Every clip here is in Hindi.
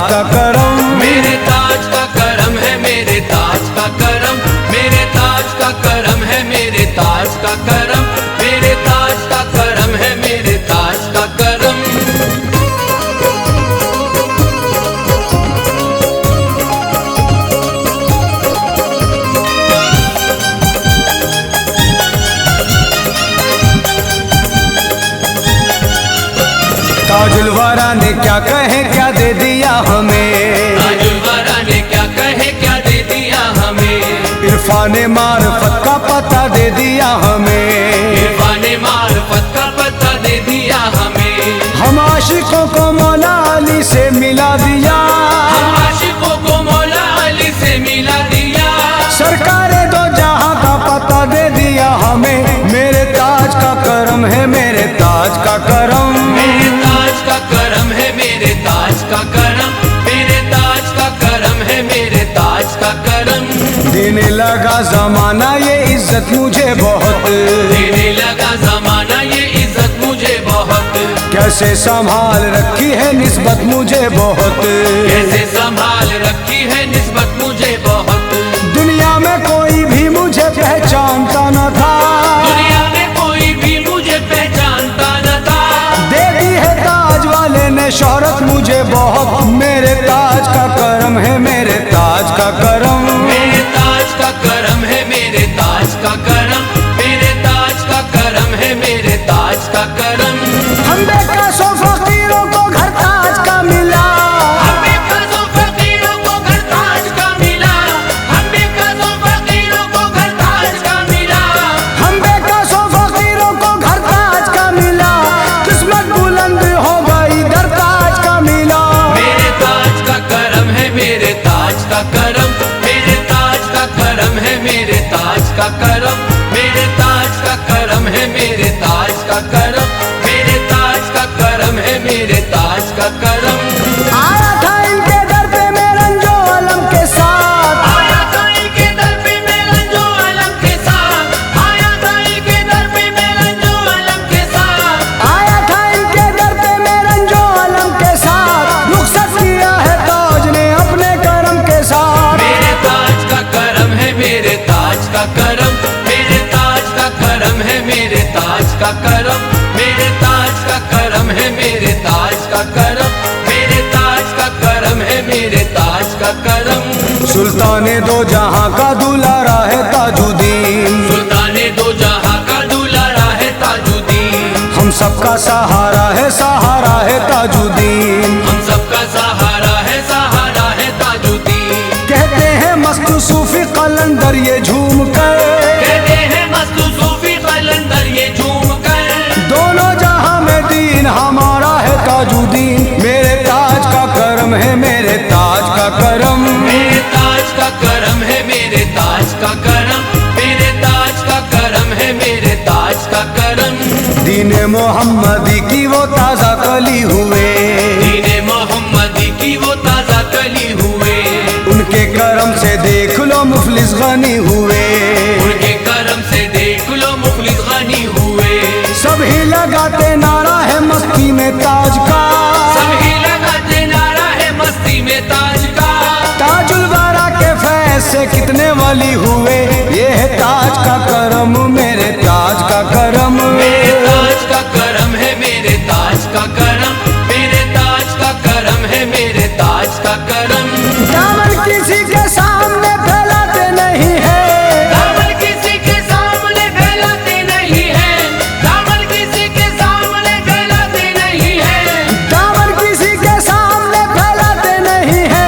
ताज का करम, मेरे ताज का करम है, मेरे ताज का करम, मेरे ताज का करम है, मेरे ताज का करम, मेरे ताज का करम है, मेरे ताज का करम। ताजुल वारा ने क्या कहे क्या दे दिया हमें, ताजुल वारा ने क्या कहे क्या दे दिया हमें, इरफाने मार्फत का पता दे दिया हमें, इरफाने मार्फत का पता दे दिया हमें। हम आशिकों को मौला अली से मिला दिया, हम आशिकों को मौला अली से मिला दिया, सरकारे दो जहां का पता दे दिया हमें। मेरे ताज का करम है, मेरे ताज का करम, मेरे ताज का करम है, मेरे ताज का करम, मेरे ताज का करम है, मेरे ताज का करम। देने लगा जमाना ये इज्जत मुझे बहुत, देने लगा जमाना ये इज्जत मुझे बहुत, कैसे संभाल रखी है निस्बत मुझे बहुत, कैसे संभाल रखी है निस्बत मुझे बहुत। दुनिया में कोई भी मुझे पहचानता न था, दुनिया में कोई भी मुझे पहचानता न था, दे दी है ताज वाले ने शोहरत मुझे बहुत। मेरे ताज का करम है, मेरे ताज का करम, मेरे ताज का करम है, मेरे ताज का करम, मेरे ताज का करम है, मेरे ताज का करम। हम बेकसों फकीरों को घर ताज का मिला, हम बेकसों फकीरों को घर ताज का मिला, हम बेकसों फकीरों को घर ताज का मिला, हम बेकसों फकीरों को घर ताज का मिला, किस्मत बुलंद हो गई दर ताज का मिला। मेरे ताज का करम है, मेरे ताज का करम, मेरे ताज का करम है, मेरे ताज का करम, मेरे ताज का करम है, मेरे ताज का करम, मेरे ताज का करम है, मेरे ताज का करम। आया था इनके दर पे मैं रंजो अलम के साथ, आया था इनके दर पे मैं रंजो अलम के साथ, आया था इनके दर पे मैं रंजो अलम के साथ, आया था इनके दर पे मैं रंजो अलम के साथ, रुखसत किया है ताज ने अपने करम के साथ। मेरे ताज का करम है, मेरे ताज का करम, मेरे ताज का करम है, मेरे ताज का करम, मेरे ताज का करम है, मेरे ताज का करम, मेरे ताज का करम है, मेरे ताज का करम। सुल्ताने दो जहां का दुलारा है ताजुद्दीन, सुल्ताने दो जहां का दुलारा है ताजुद्दीन, हम सबका सहारा है ताजुद्दीन, हम सबका सहारा है ताजुद्दीन। कहते हैं मस्त सूफी कलंदर ये झूम कर, कहते हैं मस्त सूफी कलंदर ये झूम कर, दोनों जहां में दीन हमारा है ताजुद्दीन। मेरे ताज का करम है, मेरे ताज का करम, मेरे ताज का करम है, मेरे ताज का करम, मेरे ताज का करम है, मेरे ताज का करम। दीने मोहम्मदी की वो ताजा कली हुए, दीने मोहम्मदी की वो ताजा कली हुए, उनके करम से देख लो मुफलिस गनी हुए, उनके करम से देख लो मुखलिस गनी हुए। सभी लगाते नारा है मस्ती में ताज का, सभी लगाते नारा है मस्ती में ताज का, ताजुल वारा के फैज से कितने वाली हुए, ये है ताज का करम, मेरे ताज का करम, मेरे ताज का करम है, मेरे ताज का करम, मेरे ताज का करम है, मेरे ताज का करम। दामन किसी के सामने फैलाते नहीं है, दामन किसी के सामने फैलाते नहीं है, दामन किसी के सामने फैलाते नहीं है, दामन किसी के सामने फैलाते नहीं है,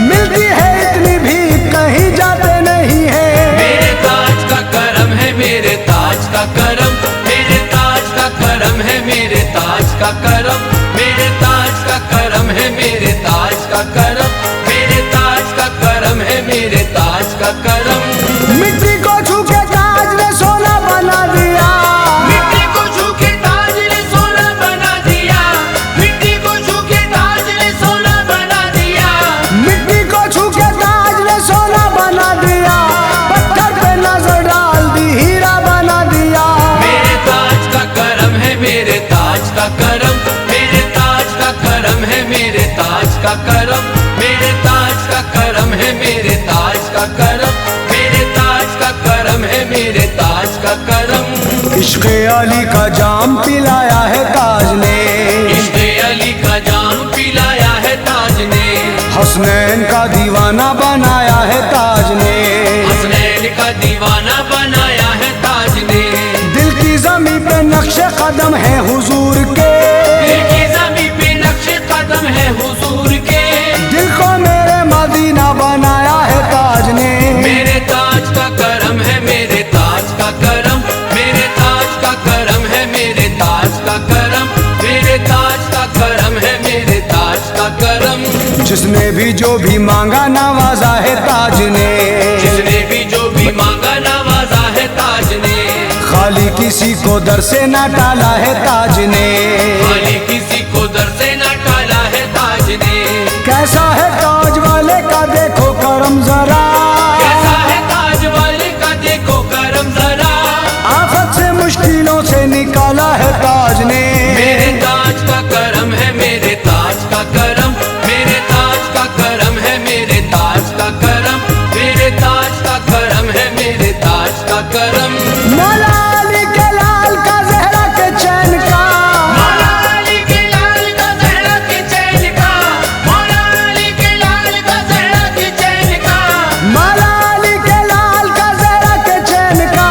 मिलती है इतनी भी कहीं जाते नहीं है। मेरे ताज का करम है, मेरे इश्क़ अली का जाम पिलाया है ताज ने, इश्क़ अली का जाम पिलाया है ताज ने, हसनैन का दीवाना बनाया है ताज ने, हसनैन का दीवाना बनाया है ताज ने। दिल की ज़मीं पे नक्शे कदम है हुजूर के, दिल की ज़मीं पे नक्शे कदम है हुजूर के, दिल को मेरे मदीना बनाया है ताज ने। मेरे ताज का करम है, मेरे ताज का करम, मेरे ताज का करम है, मेरे ताज का करम, मेरे ताज का करम है, मेरे ताज का करम। जिसने भी जो भी मांगा नवाजा है ताज ने, जिसने भी जो भी मांगा नवाजा है ताज ने, खाली किसी को दर से ना टाला है ताज ने, खाली किसी को दर से ना टाला है ताज ने। कैसा है ताज वाले का देखो करम जरा, कैसा है ताज वाले का देखो करम जरा, आफत से मुश्किलों से निकाला है ताज ने। मेरे ताज का करम है, मेरे ताज का करम, मेरे ताज का करम है, मेरे ताज का करम, मेरे ताज का करम है, मेरे ताज का करम। मौला अली के लाल का ज़हरा के चैन का, मौला अली के लाल का ज़हरा के चैन का, मौला अली के लाल का ज़हरा के चैन का, मौला अली के लाल का ज़हरा के चैन का,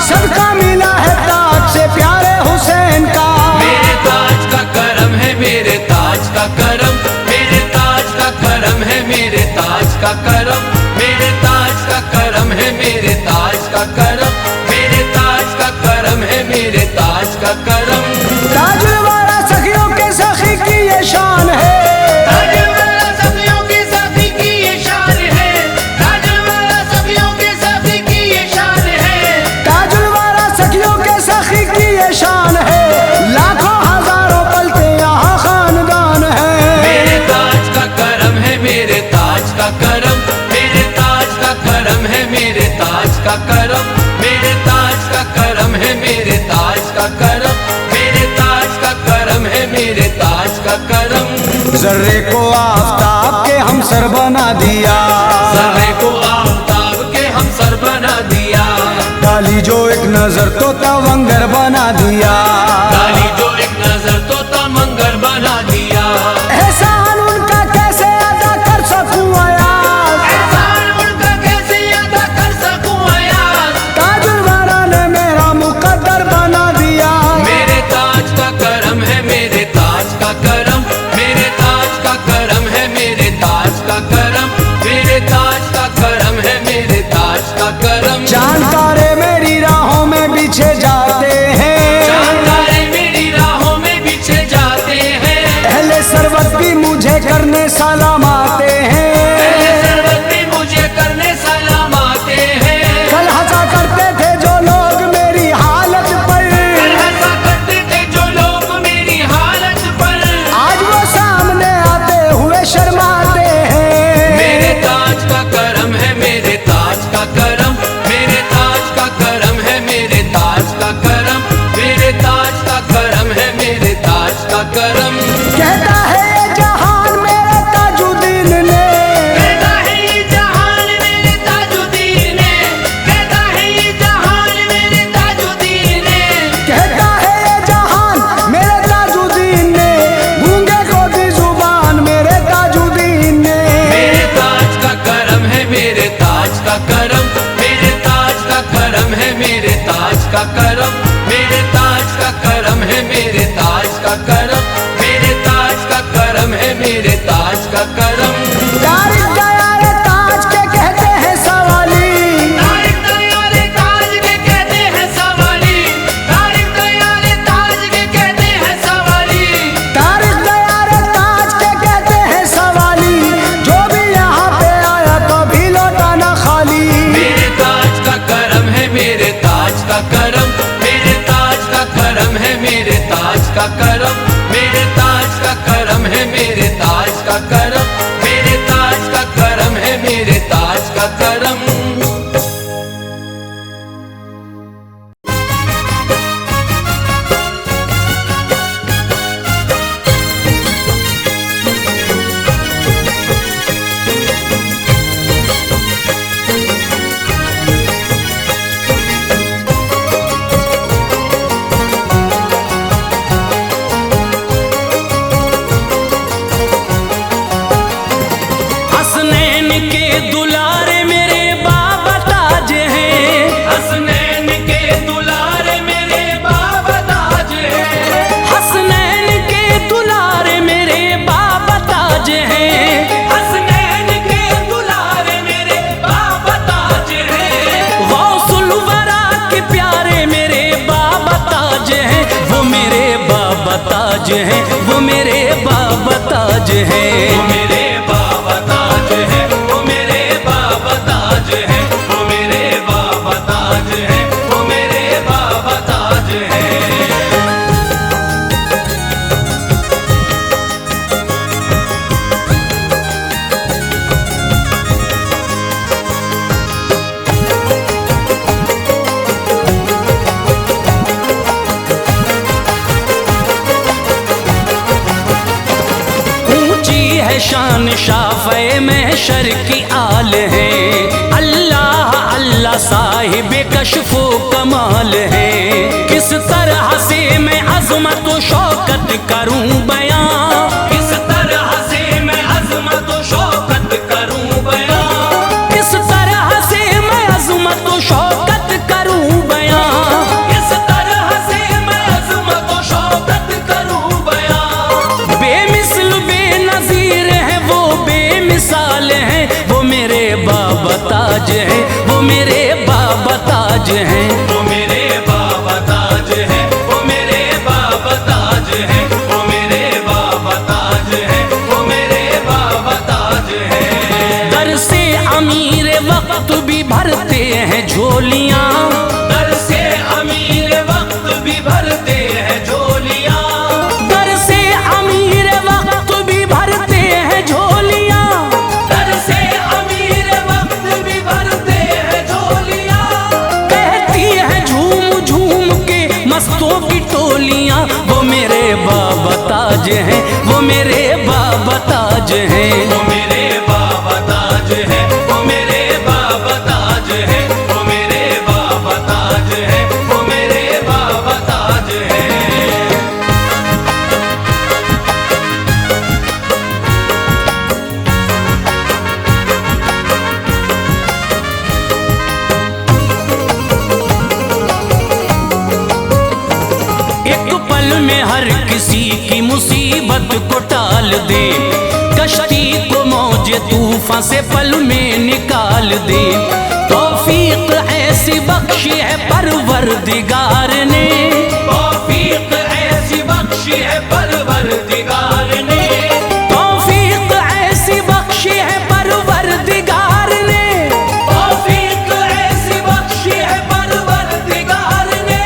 सबका मिला है ताज से प्यारे हुसैन का। मेरे ताज का करम है, मेरे ताज का करम, मेरे ताज का करम है, मेरे ताज का करम, मेरे ताज का करम है, मेरे ताज का करम, मेरे ताज का करम है, मेरे ताज का करम। ताजुल वाला सखियों के सखी की ये शान है, ताजुल वाला सखियों के सखी की ये शान है, ताजुल वाला सखियों के सखी की ये शान है, ताजुल वाला सखियों के सखी की ये शान है, लाखों हजारों पलते यहाँ खानदान है। मेरे ताज का करम है, मेरे ताज का करम, मेरे ताज का करम है, मेरे ताज का करम, मेरे ताज का करम है, मेरे ताज का करम, मेरे ताज का करम है, मेरे ताज का करम। जर्रे को आफताब के हम सर बना दिया, सर्रे को आफताब के हम सर बना दिया, डाली जो एक नजर तो तवंगर बना दिया, डाली जो एक नजर तो तमंगर बना दिया। एहसान उनका कैसे अदा कर सकूं अयाज, एहसान उनका कैसे अदा कर सकूं अयाज, ताजुल वाला ने मेरा मुकद्दर बना दिया। मेरे ताज का करम है, मेरे ताज का करम, मेरे ताज का करम है, मेरे ताज का करम, मेरे ताज का करम है, मेरे ताज का करम। चांद तारे मेरी राहों में बिछे जाते हैं, चांद तारे मेरी राहों में बिछे जाते हैं, अहले सरवत भी मुझे करने सलाम आते हैं। पहले सरवत भी मुझे करने सलाम आते हैं। कल हंसा करते थे जो लोग मेरी हालत पर, कल हंसा करते थे जो लोग मेरी हालत पर, आज वो सामने आते हुए शर्माते हैं। मेरे ताज का करम है, मेरे ताज का करम, मेरे ताज का करम है, मेरे ताज का करम, मेरे ताज का करम है, मेरे ताज का करम। कहता है ये जहान मेरे ताजुद्दीन ने, कहता है ये जहान मेरे ताजुद्दीन ने, कहता है ये जहान मेरे ताजुद्दीन ने, कहता है ये जहान मेरे ताजुद्दीन ने, गूंगे को दी जुबान मेरे ताजुद्दीन ने। मेरे ताज का करम है, मेरे ताज का करम, मेरे ताज का करम है, मेरे ताज का करम, मेरे ताज का करम है, मेरे ताज का करम, मेरे ताज का करम है, मेरे ताज का करम। तारीख दयारे ताज के कहते हैं सवाली, तारीख दयारे ताज के कहते हैं सवाली, तारीख दयारे ताज के कहते हैं सवाली, तारीख दयारे ताज के कहते हैं सवाली, जो भी यहाँ पे आया कभी लौटा ना खाली। मेरे ताज का करम है, मेरे ताज का करम, मेरे ताज का करम है, मेरे ताज का करम, मेरे ताज का करम है, मेरे ताज का करम, मेरे ताज का करम है, मेरे ताज का करम। ताज हैं, वो मेरे बाबा ताज हैं। वो मेरे बाबा ताज है, वो मेरे बाबा ताज है, वो मेरे बाबा ताज है, वो मेरे बाबा ताज है। शान शाफ़े महशर की आल है, अल्लाह अल्लाह साहिब कश्फो कमाल है। किस तरह से मैं अज़मत व शौकत करूं बयां, किस तरह से मैं अज़मत व शौकत करूं बयां, किस तरह से मैं अज़मत व शौकत करूं बयां, किस तरह से मैं अज़मत व शौकत करूं बयां। बेमिसल बेनज़ीर है वो, बेमिसाल है वो मेरे बाबा ताज है, वो मेरे बाबा ताज हैं। वो मेरे बाबा ताज है, वो मेरे बाबा ताज है, वो मेरे बाबा ताज है, वो मेरे बाबा ताज है। दर से अमीर वक्त भी भरते हैं झोलियां, दर से अमीर वक्त भी भरते हैं झोलियां, दर से अमीर वक्त भी भरते हैं झोलियां, दर से अमीर वक्त भी भरते हैं झोलियां। कहती है झूम झूम के मस्तों की टोलियां, वो मेरे बाबा ताज हैं, वो मेरे बाबा ताज हैं। वो मेरे बाबा ताज है, वो मेरे बाबा ताज है, वो मेरे बाबा ताज है, वो मेरे बाबा ताज है। एक पल में हर किसी की मुसीबत को टाल दे, कश्ती को मौजे तूफान से पल में निकाल दे। तौफीक ऐसी बख्शी है परवरदिगार ने, तौफीक ऐसी बख्शी है परवरदिगार ने, तौफीक ऐसी बख्शी है परवरदिगार ने। तौफीक ऐसी बख्शी है परवरदिगार ने।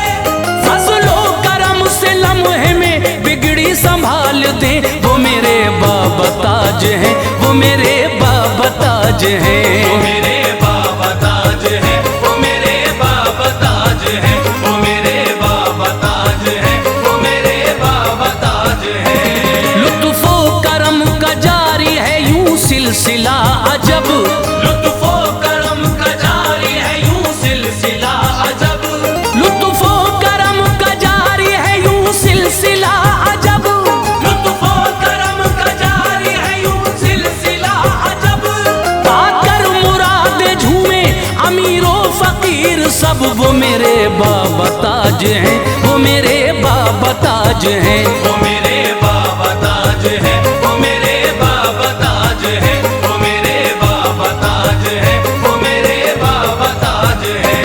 फजलो करम से लम्हे में बिगड़ी संभाल दे, वो मेरे बाबा ताज हैं, वो मेरे बाबा ताज हैं। वो मेरे बाबा ताज है, वो मेरे बाबा ताज है, वो मेरे बाबा ताज है, वो मेरे बाबा ताज है। लुत्फो करम का जारी है यूं सिलसिला अजब, लुत्फो करम का जारी है यूं सिलसिला अजब, लुत्फो करम का जारी है यूं सिलसिला अजब। लुत्फो करम का जारी है यूं सिलसिला अजब। पाकर मुराद झूमे अमीरो फकीर सब, वो मेरे बाबा ताज हैं, वो मेरे बाबा ताज हैं। वो मेरे बाबा ताज है, वो मेरे बाबा ताज है, वो मेरे बाबा ताज है, वो मेरे बाबा ताज है।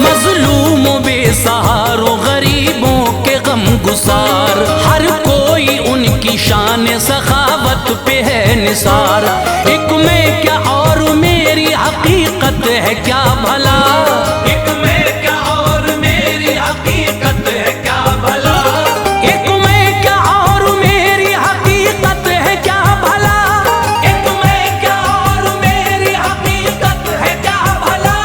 मजलूमों बेसहारों गरीबों के गम गुसार, हर कोई उनकी शान सखावत पे है निसार। एक मैं क्या और मेरी हकीकत है क्या भला, एक मैं क्या और मेरी हकीकत है क्या भला, एक मैं क्या और मेरी हकीकत है क्या भला। एक मैं क्या और मेरी हकीकत है क्या भला।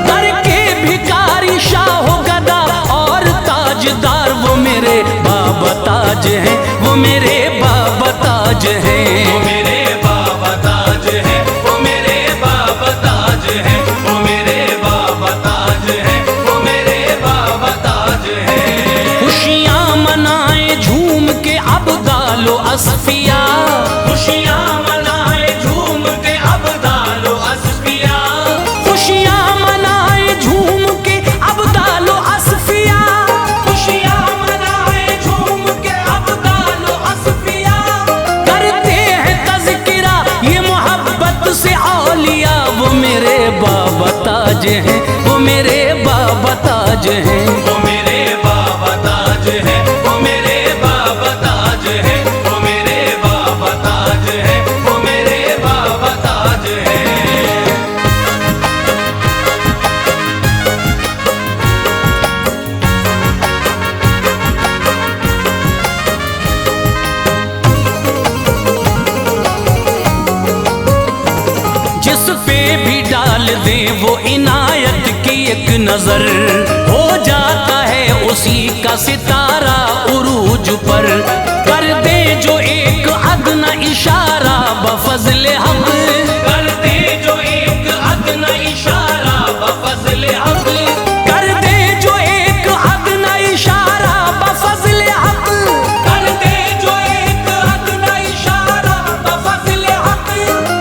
दर के भिखारी शाहो गदा और ताजदार, वो मेरे बाबा ताज हैं, वो मेरे बाबा ताज हैं। वो मेरे बाबा ताज है, वो मेरे बाबा ताज है, वो मेरे बाबा ताज है, वो मेरे बाबा ताज है। खुशियाँ मनाए झूम के अब्दालो असफिया, खुशियाँ मनाए झूम के अब्दालो असफिया, खुशियाँ मनाए झूम के अब्दालो असफिया। ताज हैं। वो मेरे बाबा ताज है, वो मेरे बाबा ताज है, वो मेरे बाबा ताज है, वो मेरे बाबा ताज है। जिस पे भी डाल दे वो इनायत की एक नजर, हो जाता है उसी का सितारा उरूज पर। कर दे जो एक अदना इशारा बफज़ले हक, कर दे जो एक अदना इशारा बफज़ले हक, कर दे जो एक अदना इशारा बफज़ले हक, कर दे जो एक अदना इशारा बफज़ले हक।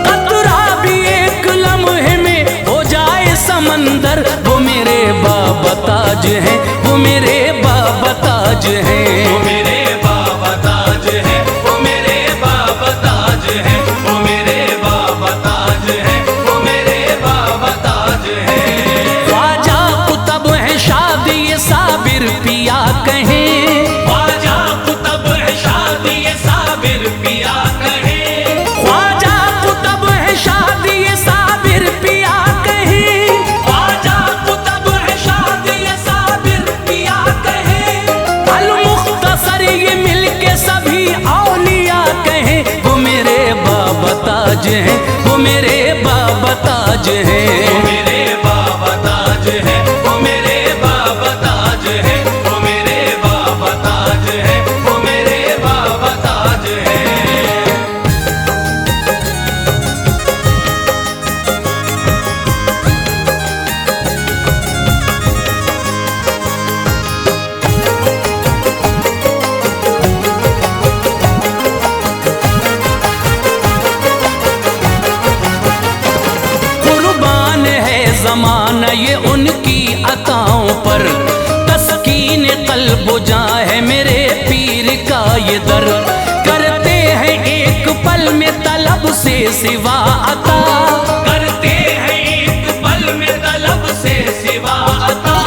कतरा भी एक लम्हे में हो जाए समंदर, वो मेरे बाबा ताज हैं, वो मेरे बाबा ताज हैं। वो मेरे बाबा ताज है, वो मेरे बाबा ताज है, वो मेरे बाबा ताज है, वो मेरे बाबा ताज है। ख्वाजा कुतब है शादी ये साबिर पिया कहें, ख्वाजा कुतब है शादी ये साबिर पिया कहे, ख्वाजा कुतब है शादी ये साबिर पिया कहें। ख्वाजा कुतब है शादी ये साबिर पिया कहे। अल मुख्तसर ये मिलके सभी औलिया कहें, वो मेरे बाबा ताज हैं, वो मेरे बाबा ताज हैं। वो मेरे बाबा ताज है, वो मेरे बाबा ताज है, वो मेरे बाबा ताज है, वो मेरे बाबा ताज है। कुर्बान है जमाना ये उनकी अताओं पर, तस्कीन कल्ब जा है मेरे पीर का ये दर। करते हैं एक पल में तलब से सिवा अता, करते हैं एक पल में तलब से सिवा अता,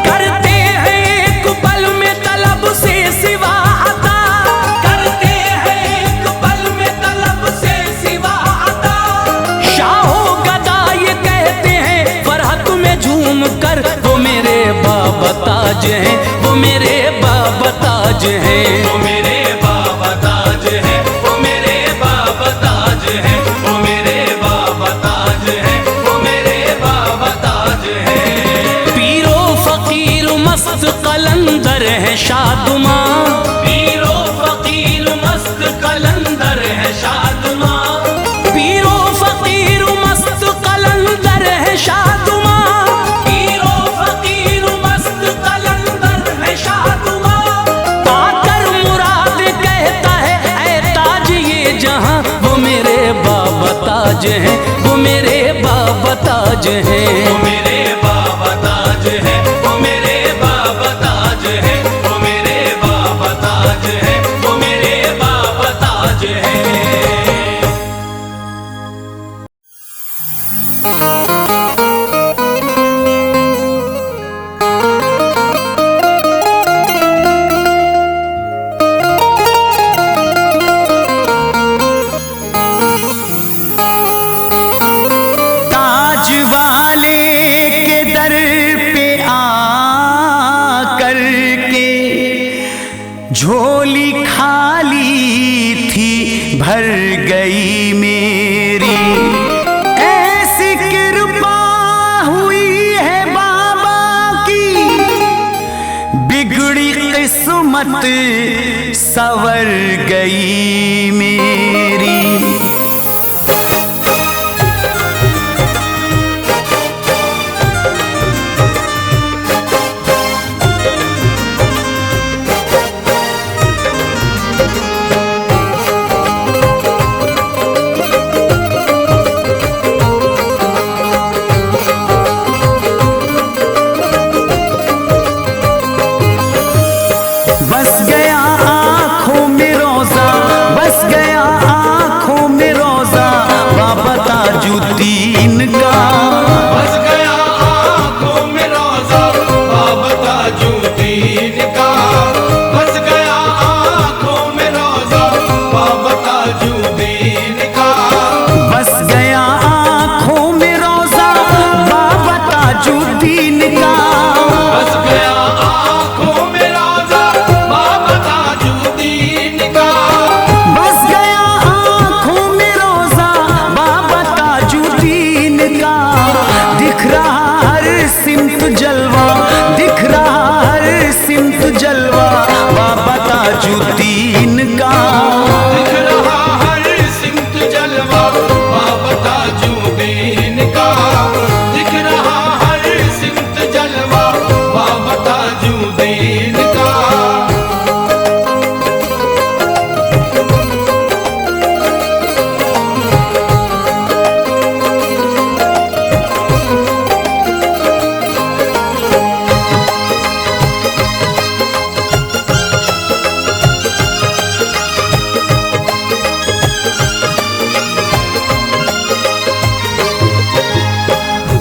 करते हैं एक पल में तलब से सिवा अता। करते हैं एक पल में तलब से सिवा अता। शाहो गदा ये कहते हैं फरहत में झूम कर, वो मेरे बाबा ताज हैं, वो मेरे बाबा ताज हैं। वो मेरे बाबा ताज है, वो मेरे बाबा ताज है, वो मेरे बाबा ताज है, वो मेरे बाबा ताज है। पीरो फकीर मस्त कलंदर है शादुमा, पीरो फकीर मस्त कलंदर है शादमा, पीरो फकीर मस्त कलंदर है शादुमा। पीरो फकीर मस्त कलंदर है शादमा। पाकर मुराद कहता है ऐ ताज ये जहां, वो मेरे बाबा ताज हैं, वो मेरे बाबा ताज हैं। वो मेरे बाबा ताज है, वो मेरे बाबा ताज है, वो मेरे बाबा ताज है, वो मेरे बाबा ताज है। ताज वाले के दर पे आ करके झोली खाली थी भर गई मेरी। ऐसी कृपा हुई है बाबा की, बिगड़ी किस्मत सवर गई मेरी। बस गया आंखों में रोजा, बस गया ताजुद्दीन का। बस गया आँखों में रोजा बाबा ताजुद्दीन का। बस गया आँखों में रोजा बाबा ताजुद्दीन का। दिख रहा हर सिमत जलवा, दिख रहा हर सिमत जलवा बाबा ताजुद्दीन का। दिख रहा हर सिमत जलवा बाबा ताजुद्दीन का। दिख रहा हर सिमत जलवा बाबा ताजुद्दीन का।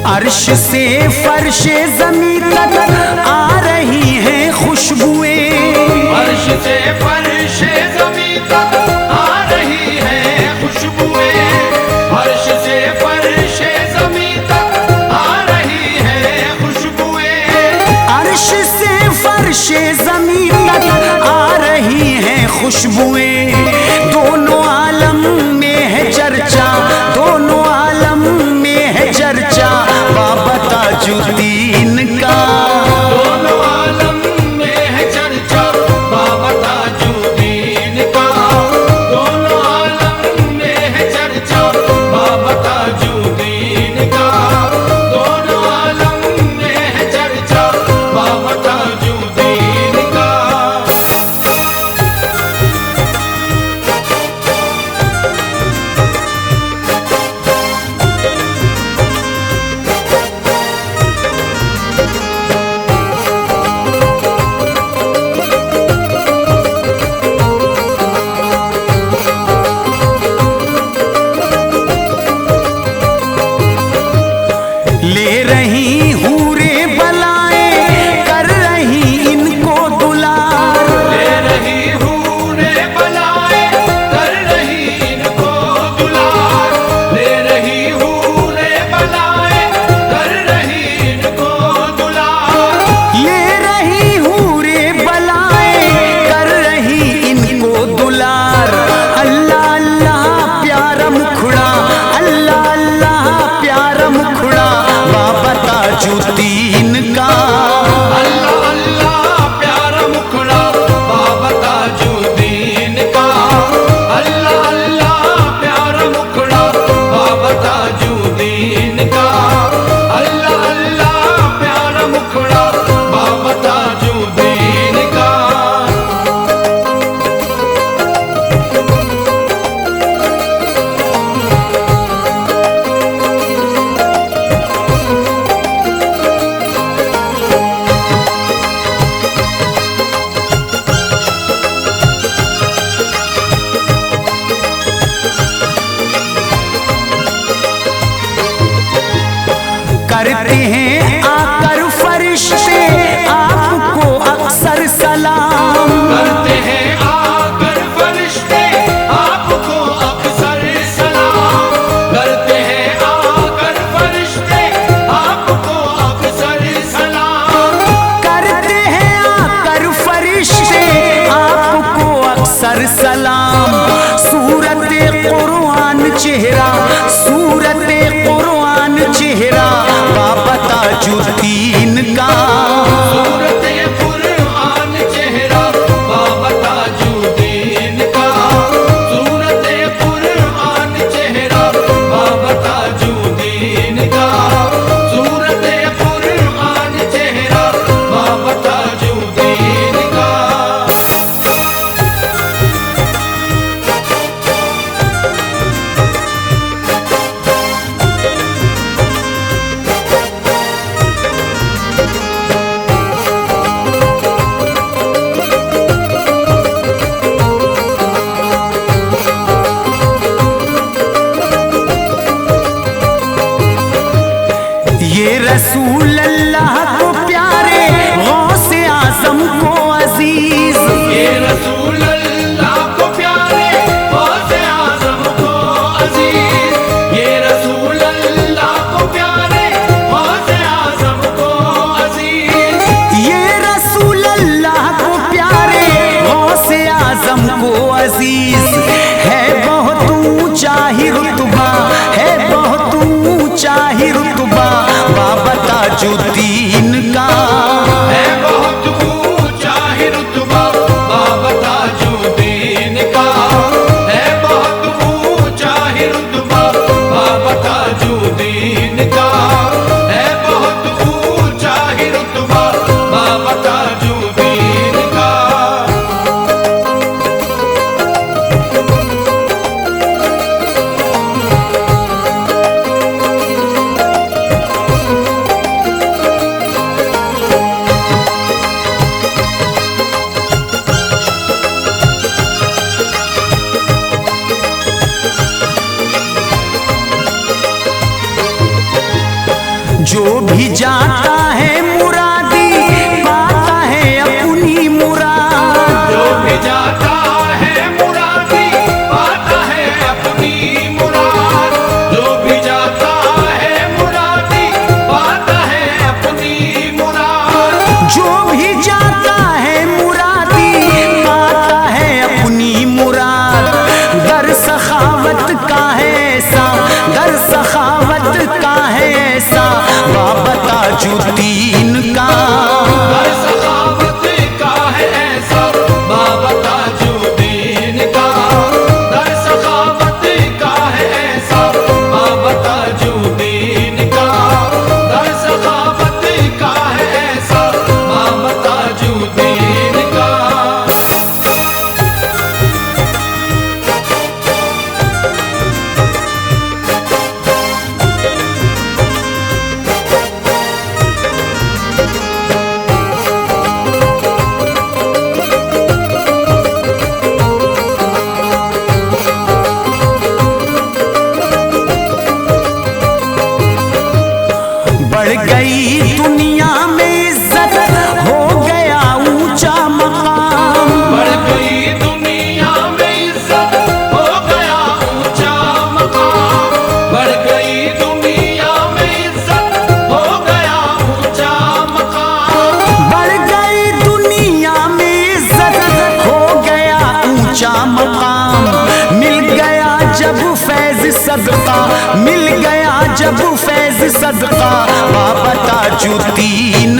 अर्श से फर्शे ज़मीं तक आ रही हैं खुशबुएं। अर्श से फर्शे ज़मीं तक आ रही है खुशबुएं। अर्श से फर्शे ज़मीं तक आ रही है खुशबुएं। अर्श से फर्शे ज़मीं तक आ रही हैं खुशबुएं। दोनों आलम में है चर्चा, दोनों आलम में है चर्चा बाबा ताजुद्दीन का। दोनों आलम में है चर्चा बाबा ताजुद्दीन का। दोनों आलम में है चर्चा बाबा ताजुद्दीन का। दोनों आलम में है चर्चा बाबा ताजुद्दीन का। सदका बाबा ताजुद्दीन